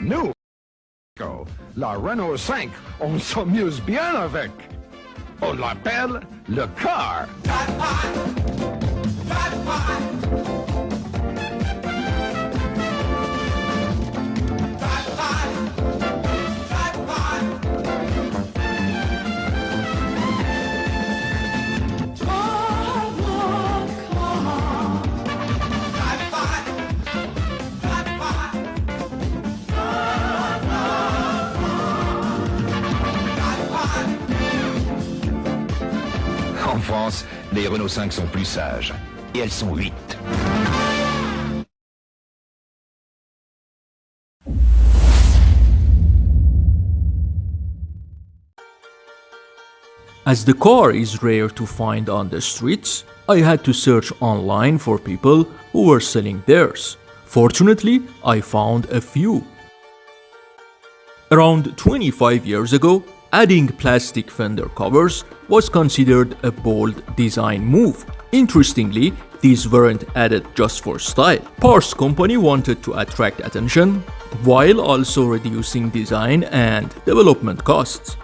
Nous, la Renault 5, on s'amuse bien avec. On l'appelle le car. En France, les Renault 5 sont plus sages. Et elles sont 8. As the car is rare to find on the streets, I had to search online for people who were selling theirs. Fortunately, I found a few. Around 25 years ago, adding plastic fender covers was considered a bold design move. Interestingly, these weren't added just for style. Porsche company wanted to attract attention while also reducing design and development costs.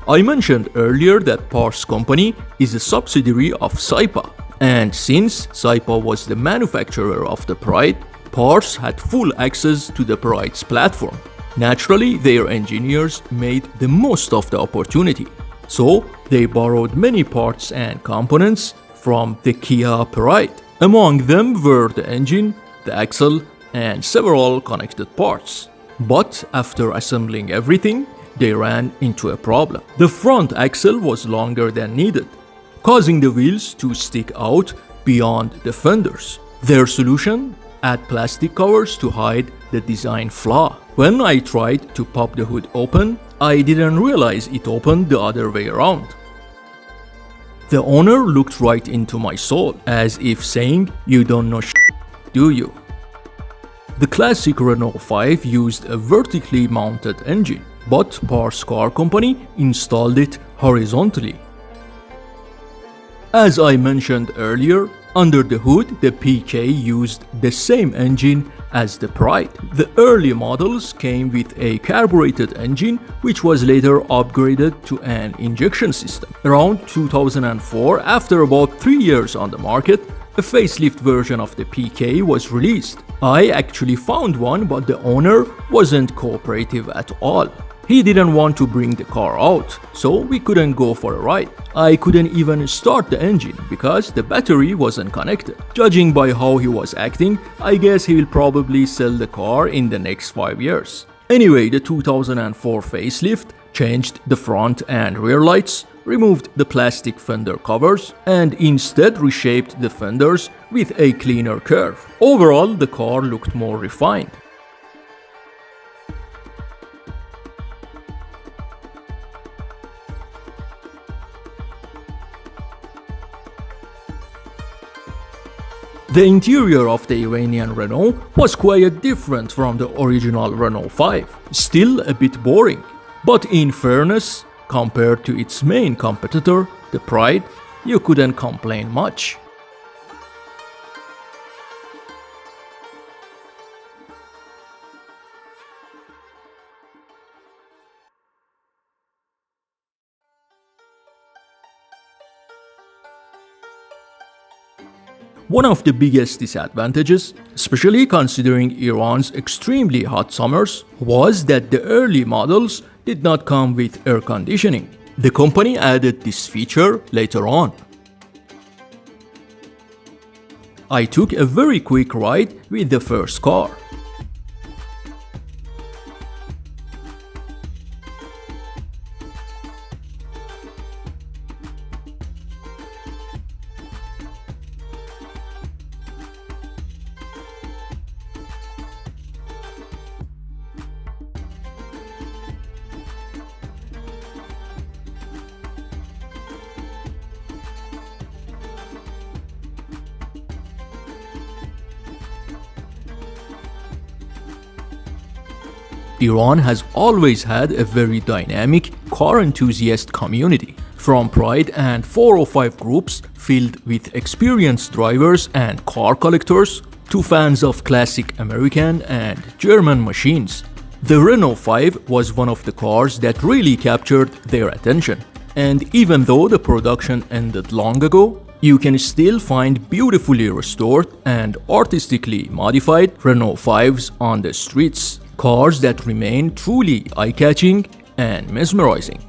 I mentioned earlier that Porsche company is a subsidiary of Saipa, and since Saipa was the manufacturer of the Pride, Porsche had full access to the Pride's platform. Naturally, their engineers made the most of the opportunity, so they borrowed many parts and components from the Kia Pride. Among them were the engine, the axle, and several connected parts. But after assembling everything, they ran into a problem. The front axle was longer than needed, causing the wheels to stick out beyond the fenders. Their solution? Add plastic covers to hide the design flaw. When I tried to pop the hood open, I didn't realize it opened the other way around. The owner looked right into my soul, as if saying, "You don't know shit, do you?" The classic Renault 5 used a vertically mounted engine, but Porsche car company installed it horizontally. As I mentioned earlier, under the hood, the PK used the same engine as the Pride. The early models came with a carbureted engine, which was later upgraded to an injection system. Around 2004, after about 3 years on the market, a facelift version of the PK was released. I actually found one, but the owner wasn't cooperative at all. He didn't want to bring the car out, so we couldn't go for a ride. I couldn't even start the engine because the battery wasn't connected. Judging by how he was acting, I guess he will probably sell the car in the next 5 years. Anyway, the 2004 facelift changed the front and rear lights, removed the plastic fender covers, and instead reshaped the fenders with a cleaner curve. Overall, the car looked more refined. The interior of the Iranian Renault was quite different from the original Renault 5, still a bit boring. But in fairness, compared to its main competitor, the Pride, you couldn't complain much. One of the biggest disadvantages, especially considering Iran's extremely hot summers, was that the early models did not come with air conditioning. The company added this feature later on. I took a very quick ride with the first car. Iran has always had a very dynamic car enthusiast community, from Pride and 405 groups filled with experienced drivers and car collectors to fans of classic American and German machines. The Renault 5 was one of the cars that really captured their attention. And even though the production ended long ago, you can still find beautifully restored and artistically modified Renault 5s on the streets. Cars that remain truly eye-catching and mesmerizing.